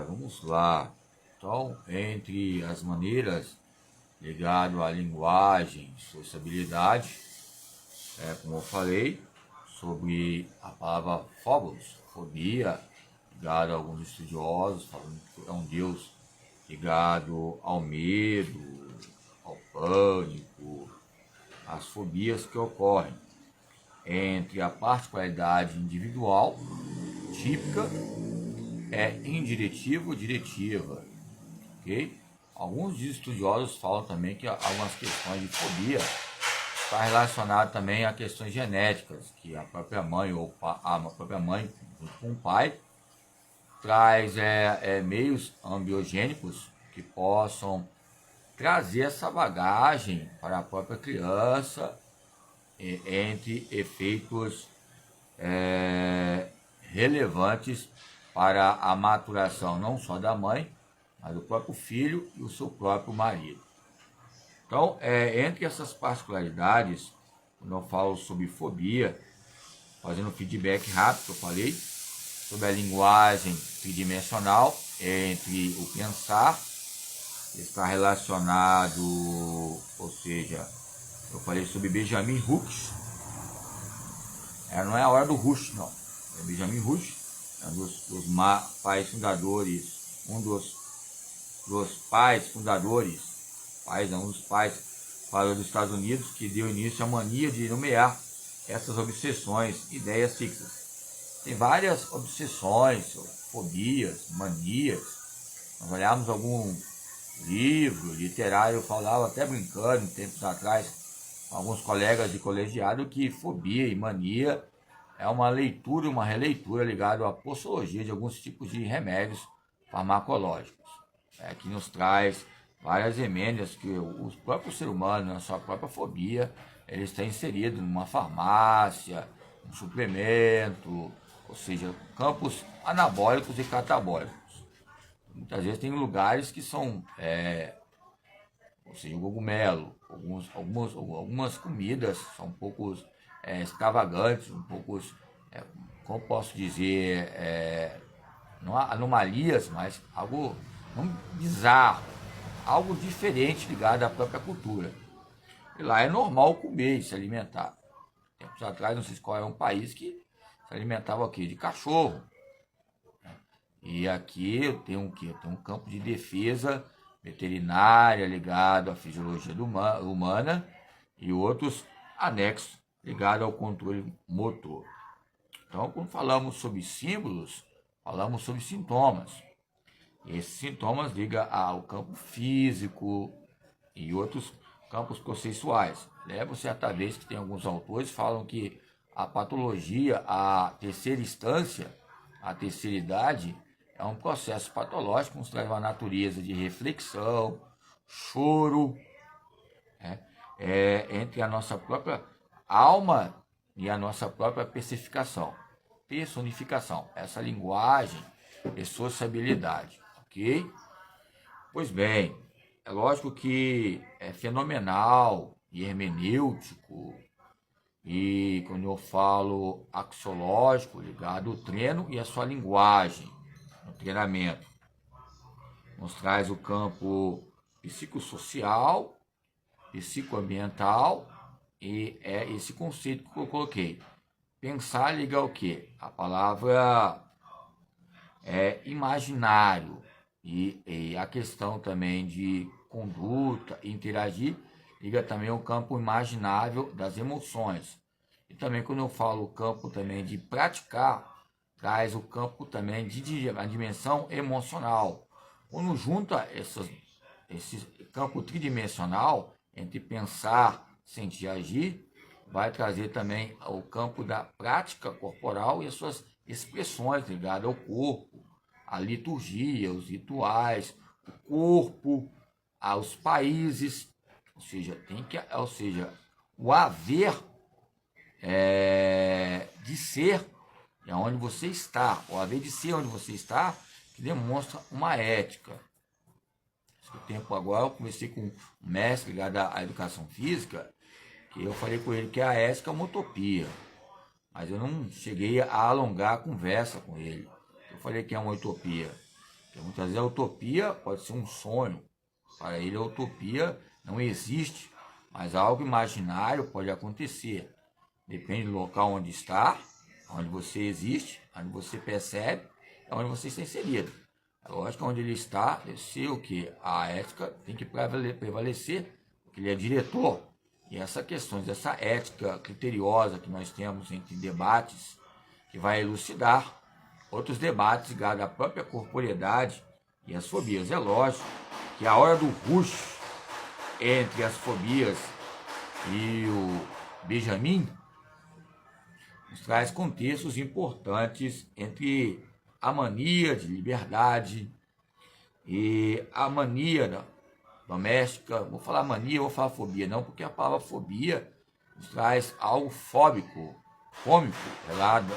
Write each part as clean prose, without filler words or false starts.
Vamos lá. Então, entre as maneiras ligado à linguagem, sociabilidade, como eu falei, sobre a palavra phobos, fobia, ligado a alguns estudiosos, falando que é um deus ligado ao medo, ao pânico, às fobias que ocorrem entre a particularidade individual, típica, indiretivo ou diretiva, ok? Alguns estudiosos falam também que algumas questões de fobia está relacionado também a questões genéticas, que a própria mãe ou a própria mãe junto com o pai traz meios ambiogênicos que possam trazer essa bagagem para a própria criança entre efeitos relevantes para a maturação não só da mãe, mas do próprio filho e o seu próprio marido. Então, entre essas particularidades, quando eu falo sobre fobia, fazendo feedback rápido que eu falei, sobre a linguagem tridimensional, entre o pensar, está relacionado, ou seja, eu falei sobre Benjamin Rush, não é a hora do Rush, não, é Benjamin Rush, é um dos pais fundadores, um dos pais fundadores, um dos pais dos Estados Unidos, que deu início à mania de nomear essas obsessões, ideias fixas. Tem várias obsessões, fobias, manias. Nós olhamos algum livro literário, eu falava até brincando, tempos atrás, com alguns colegas de colegiado, que fobia e mania é uma leitura, uma releitura ligada à posologia de alguns tipos de remédios farmacológicos, que nos traz várias emendas que o próprio ser humano, na sua própria fobia, ele está inserido numa farmácia, um suplemento, ou seja, campos anabólicos e catabólicos. Muitas vezes tem lugares que são, ou seja, o cogumelo, algumas comidas são um pouco extravagantes, um pouco, como posso dizer, não há anomalias, mas algo bizarro, algo diferente ligado à própria cultura. E lá é normal comer e se alimentar. Tempos atrás, não sei qual é um país que se alimentava o quê? De cachorro. E aqui eu tenho o quê? Eu tenho um campo de defesa veterinária ligado à fisiologia humana e outros anexos ligados ao controle motor. Então, quando falamos sobre símbolos, falamos sobre sintomas. E esses sintomas ligam ao campo físico e outros campos processuais. Lembro certa vez que tem alguns autores que falam que a patologia, a terceira instância, a terceira idade, é um processo patológico que nos traz uma natureza de reflexão, choro, entre a nossa própria alma e a nossa própria personificação, essa linguagem e sociabilidade, ok? Pois bem, é lógico que é fenomenal e hermenêutico, e quando eu falo axiológico, ligado ao treino e a sua linguagem, no treinamento, nos traz o campo psicossocial, psicoambiental, e é esse conceito que eu coloquei. Pensar liga ao quê? A palavra é imaginário, e a questão também de conduta, interagir, liga também ao campo imaginável das emoções. E também quando eu falo o campo também de praticar, traz o campo também de a dimensão emocional. Quando junta esse campo tridimensional entre pensar, sentir e agir, vai trazer também o campo da prática corporal e as suas expressões ligadas ao corpo, à liturgia, os rituais, o corpo, aos países, ou seja, o haver de ser é onde você está, o haver de ser onde você está, que demonstra uma ética. Esse tempo agora eu conversei com um mestre ligado à educação física, que eu falei com ele que a ética é uma utopia, mas eu não cheguei a alongar a conversa com ele. Eu falei que é uma utopia. Porque muitas vezes a utopia pode ser um sonho. Para ele a utopia não existe, mas algo imaginário pode acontecer. Depende do local onde está, onde você existe, onde você percebe, onde você está inserido. É lógico que onde ele está, deve ser o que? A ética tem que prevalecer, porque ele é diretor. E essa questão dessa ética criteriosa que nós temos entre debates, que vai elucidar outros debates ligados à própria corporeidade e às fobias. É lógico que a hora do rush entre as fobias e o Benjamin nos traz contextos importantes entre a mania de liberdade e a mania doméstica. Vou falar mania, vou falar fobia, não, porque a palavra fobia nos traz algo fóbico, cômico,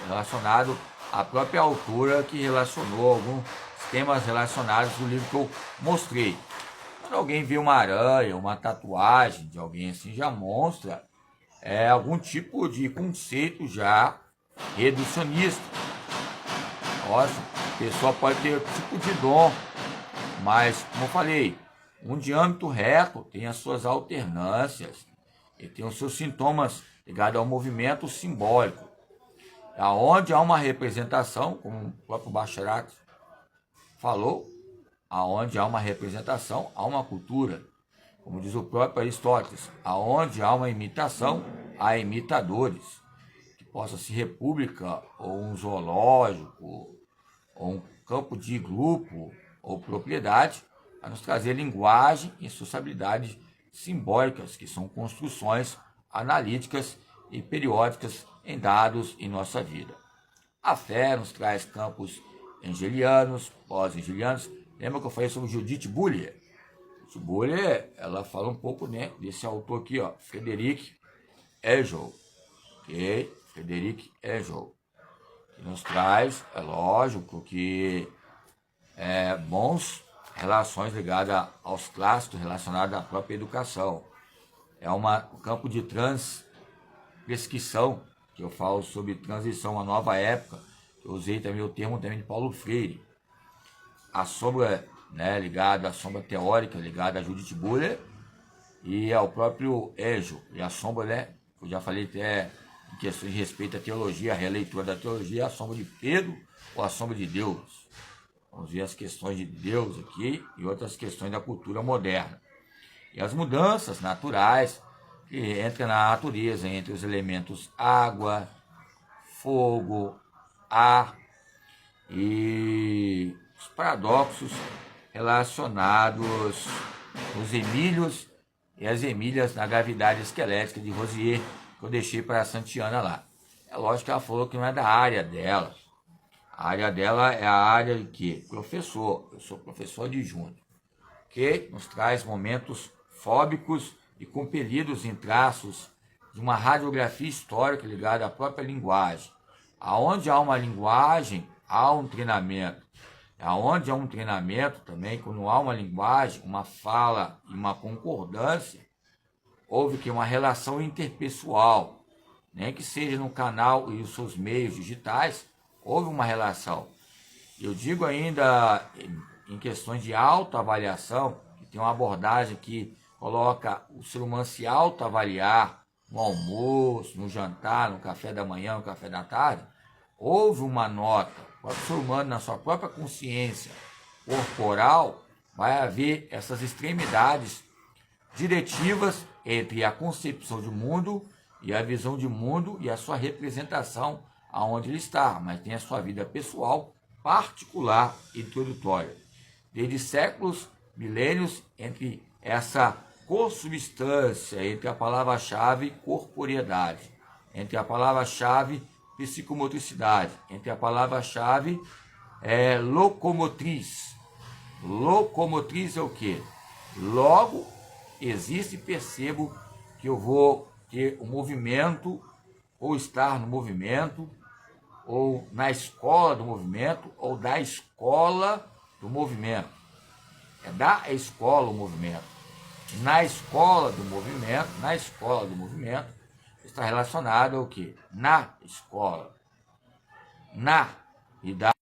relacionado à própria autora que relacionou alguns temas relacionados do livro que eu mostrei. Quando alguém vê uma aranha, uma tatuagem de alguém assim, já mostra algum tipo de conceito já reducionista. Nossa, a pessoa pode ter outro tipo de dom, mas, como eu falei, um diâmetro reto tem as suas alternâncias e tem os seus sintomas ligados ao movimento simbólico. Aonde há uma representação, como o próprio Bacharach falou, aonde há uma representação, há uma cultura. Como diz o próprio Aristóteles, aonde há uma imitação, há imitadores. Que possa ser república, ou um zoológico, ou um campo de grupo, ou propriedade, a nos trazer linguagem e sociabilidades simbólicas, que são construções analíticas e periódicas em dados em nossa vida. A fé nos traz campos hegelianos, pós-hegelianos. Lembra que eu falei sobre Judith Butler? Judith Butler, ela fala um pouco, né, desse autor aqui, ó, Frederic Hegel, ok? Frederic Hegel, que nos traz, é lógico que bons relações ligadas aos clássicos relacionados à própria educação. É um campo de transprescrição, que eu falo sobre transição a nova época, que eu usei também o termo também de Paulo Freire. A sombra, né, ligada à sombra teórica, ligada a Judith Butler e ao próprio Hegel. E a sombra, né, eu já falei até em questões de respeito à teologia, a releitura da teologia, a sombra de Pedro ou a sombra de Deus. Vamos ver as questões de Deus aqui e outras questões da cultura moderna. E as mudanças naturais que entram na natureza, entre os elementos água, fogo, ar e os paradoxos relacionados aos Emílios e as Emílias na gravidade esquelética de Rosier, que eu deixei para a Santiana lá. É lógico que ela falou que não é da área dela. A área dela é a área de quê? Professor. Eu sou professor adjunto, que nos traz momentos fóbicos e compelidos em traços de uma radiografia histórica ligada à própria linguagem. Aonde há uma linguagem, há um treinamento. Aonde há um treinamento também, quando há uma linguagem, uma fala e uma concordância, houve que uma relação interpessoal, nem que seja no canal e os seus meios digitais, houve uma relação. Eu digo ainda em questões de autoavaliação, que tem uma abordagem que coloca o ser humano se autoavaliar no almoço, no jantar, no café da manhã, no café da tarde. Houve uma nota, o ser humano na sua própria consciência corporal vai haver essas extremidades diretivas entre a concepção de mundo e a visão de mundo e a sua representação aonde ele está, mas tem a sua vida pessoal, particular e introdutória. Desde séculos, milênios, entre essa consubstância, entre a palavra-chave corporeidade, entre a palavra-chave psicomotricidade, entre a palavra-chave locomotriz. Locomotriz é o quê? Logo, existe e percebo que eu vou ter um movimento, ou estar no movimento, ou na escola do movimento, ou da escola do movimento. É da escola o movimento. Na escola do movimento, está relacionado ao quê? Na escola. Na e da